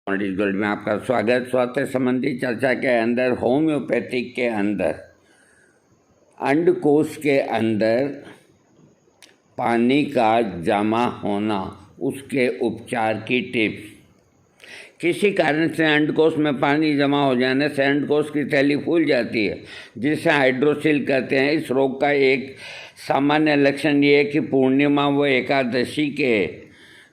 पंडित gold में आपका स्वास्थ्य संबंधी चर्चा के अंदर होम्योपैथिक के अंदर अंडकोश के अंदर पानी का जमा होना, उसके उपचार की टिप्स। किसी कारण से अंडकोश में पानी जमा हो जाने से अंडकोश की थैली फूल जाती है, जिसे हाइड्रोसिल कहते हैं। इस रोग का एक सामान्य लक्षण ये है कि पूर्णिमा व एकादशी के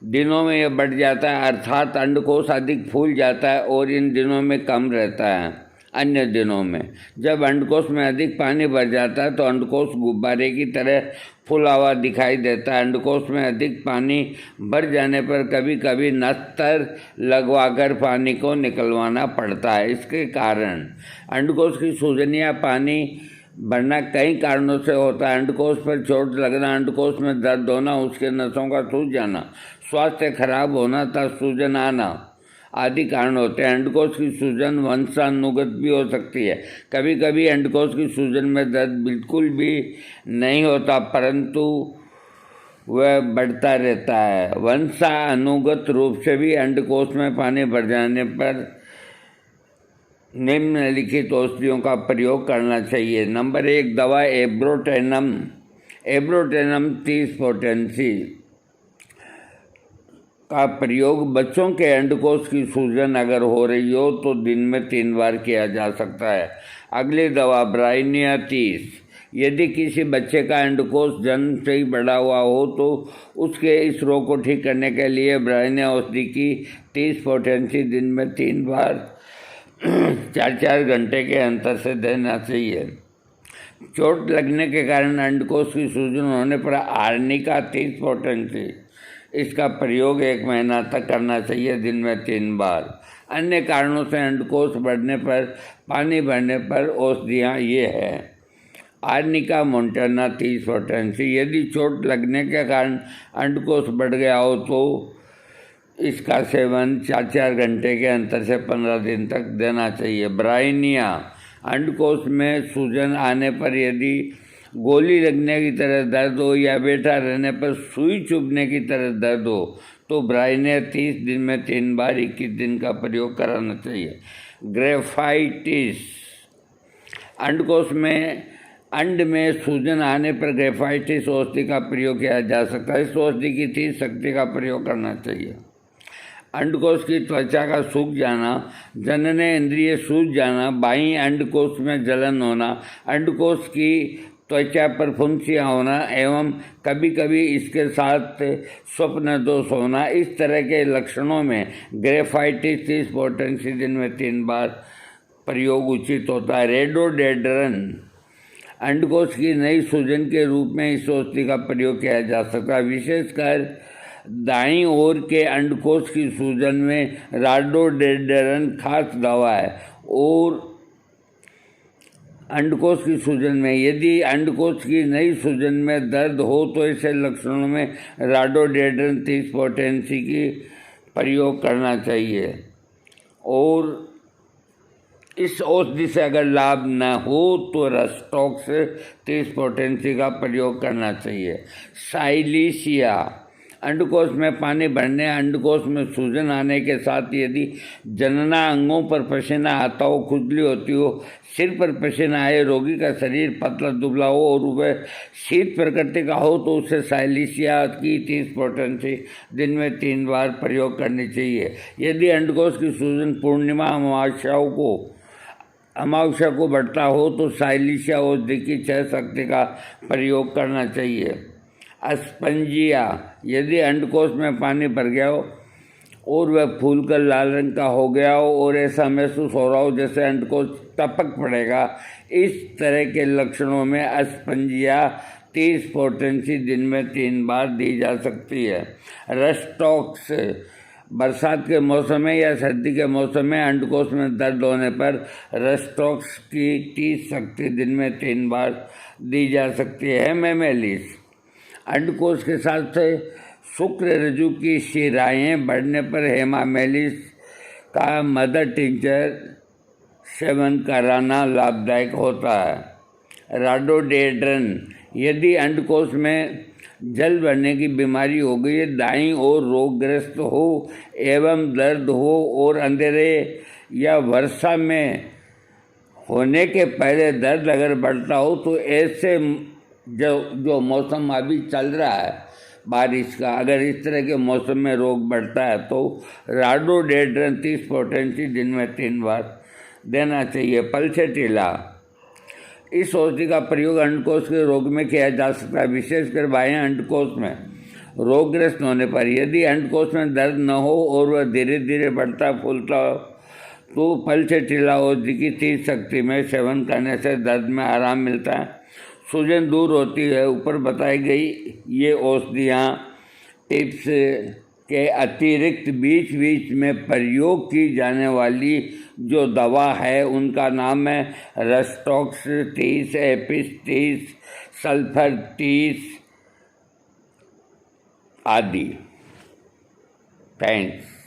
दिनों में यह बढ़ जाता है, अर्थात अंडकोश अधिक फूल जाता है और इन दिनों में कम रहता है। अन्य दिनों में जब अंडकोश में अधिक पानी भर जाता है तो अंडकोश गुब्बारे की तरह फूला हुआ दिखाई देता है। अंडकोश में अधिक पानी भर जाने पर कभी कभी नस्तर लगवाकर पानी को निकलवाना पड़ता है। इसके कारण अंडकोश की सूजन या पानी भरना कई कारणों से होता है। अंडकोश पर चोट लगना, अंडकोश में दर्द होना, उसके नसों का सूज जाना, स्वास्थ्य खराब होना तथा सूजन आना आदि कारण होते हैं। अंडकोश की सूजन वंशानुगत भी हो सकती है। कभी कभी अंडकोश की सूजन में दर्द बिल्कुल भी नहीं होता, परंतु वह बढ़ता रहता है। वंशानुगत रूप से भी अंडकोश में पानी भर जाने पर निम्नलिखित औषधियों का प्रयोग करना चाहिए। नंबर 1, दवा एब्रोटेनम। एब्रोटेनम 30 पोटेंसी का प्रयोग बच्चों के अंडकोश की सूजन अगर हो रही हो तो दिन में 3 बार किया जा सकता है। अगली दवा ब्राइनिया 30। यदि किसी बच्चे का अंडकोश जन्म से ही बड़ा हुआ हो तो उसके इस रोग को ठीक करने के लिए ब्राइनिया औषधि की 30 पोटेंसी दिन में 3 बार 4-4 घंटे के अंतर से देना चाहिए। चोट लगने के कारण अंडकोश की सूजन होने पर आर्निका 30 पोटेंसी, इसका प्रयोग 1 महीना तक करना चाहिए, दिन में 3 बार। अन्य कारणों से अंडकोश बढ़ने पर, पानी भरने पर औषधियाँ ये है। Arnica Montana 30 potency. यदि चोट लगने के कारण अंडकोश बढ़ गया हो तो इसका सेवन 4-4 घंटे के अंतर से 15 दिन तक देना चाहिए। ब्राइनिया, अंडकोश में सूजन आने पर यदि गोली लगने की तरह दर्द हो या बैठा रहने पर सुई चुभने की तरह दर्द हो तो ब्राइनिया 30 दिन में 3 बार 21 दिन का प्रयोग कराना चाहिए। ग्रेफाइटिस, अंडकोश में अंड में सूजन आने पर ग्रेफाइटिस औषधि का प्रयोग किया जा सकता है। इस औषधि की 30 शक्ति का प्रयोग करना चाहिए। अंडकोश की त्वचा का सूख जाना, जननेंद्रिय इंद्रिय सूज जाना, बाईं अंडकोश में जलन होना, अंडकोश की त्वचा पर फुंसियाँ होना एवं कभी कभी इसके साथ स्वप्न दोष होना, इस तरह के लक्षणों में ग्रेफाइटिस 30 पोटेंसी दिन में 3 बार प्रयोग उचित होता है। रेडोडेड्रन, अंडकोश की नई सूजन के रूप में इस औषधि का प्रयोग किया जा सकता है। विशेषकर दाईं ओर के अंडकोश की सूजन में रेडोडेड्रन खास दवा है। और अंडकोश की सूजन में यदि अंडकोश की नई सूजन में दर्द हो तो ऐसे लक्षणों में रेडोडेड्रन 30 पोटेंसी की प्रयोग करना चाहिए। और इस औषधि से अगर लाभ न हो तो रस्टॉक्स 30 पोटेंसी का प्रयोग करना चाहिए। साइलिसिया, अंडकोश में पानी भरने, अंडकोश में सूजन आने के साथ यदि जनना अंगों पर पसीना आता हो, खुजली होती हो, सिर पर पसीना आए, रोगी का शरीर पतला दुबला हो और वह शीत प्रकृति का हो तो उसे साइलिसिया की 30 पोटेंसी दिन में 3 बार प्रयोग करनी चाहिए। यदि अंडकोश की सूजन पूर्णिमा अमावस्या को बढ़ता हो तो साइलिसिया औषधि की 6 शक्ति का प्रयोग करना चाहिए। अस्पंजिया, यदि अंडकोश में पानी भर गया हो और वह फूलकर लाल रंग का हो गया हो और ऐसा महसूस हो रहा हो जैसे अंडकोश टपक पड़ेगा, इस तरह के लक्षणों में अस्पंजिया 30 पोटेंसी दिन में 3 बार दी जा सकती है। रस्टॉक्स, बरसात के मौसम में या सर्दी के मौसम में अंडकोश में दर्द होने पर रस्टॉक्स की 30 शक्ति दिन में 3 बार दी जा सकती है। हेमामेलिस, अंडकोश के साथ शुक्र रज्जु की शिराएँ बढ़ने पर हेमामेलिस का मदर टिंचर सेवन कराना लाभदायक होता है। रेडोडेड्रन, यदि अंडकोश में जल भरने की बीमारी हो गई है, दाईं ओर रोगग्रस्त हो एवं दर्द हो और अंधेरे या वर्षा में होने के पहले दर्द अगर बढ़ता हो तो ऐसे जो मौसम अभी चल रहा है बारिश का, अगर इस तरह के मौसम में रोग बढ़ता है तो राडोडेड्रन 30 पोटेंसी दिन में 3 बार देना चाहिए। पल्सेटिला, इस औषधि का प्रयोग अंडकोश के रोग में किया जा सकता है, विशेषकर बाह्य अंडकोश में रोगग्रस्त होने पर। यदि अंडकोश में दर्द न हो और वह धीरे धीरे बढ़ता फूलता हो तो पल्सेटिला औषधि की 30 शक्ति में सेवन करने से दर्द में आराम मिलता है, सूजन दूर होती है। ऊपर बताई गई ये औषधियाँ टिप्स के अतिरिक्त बीच बीच में प्रयोग की जाने वाली जो दवा है उनका नाम है रस्टॉक्स 30, एपिस 30, सल्फर 30 आदि। थैंक्स।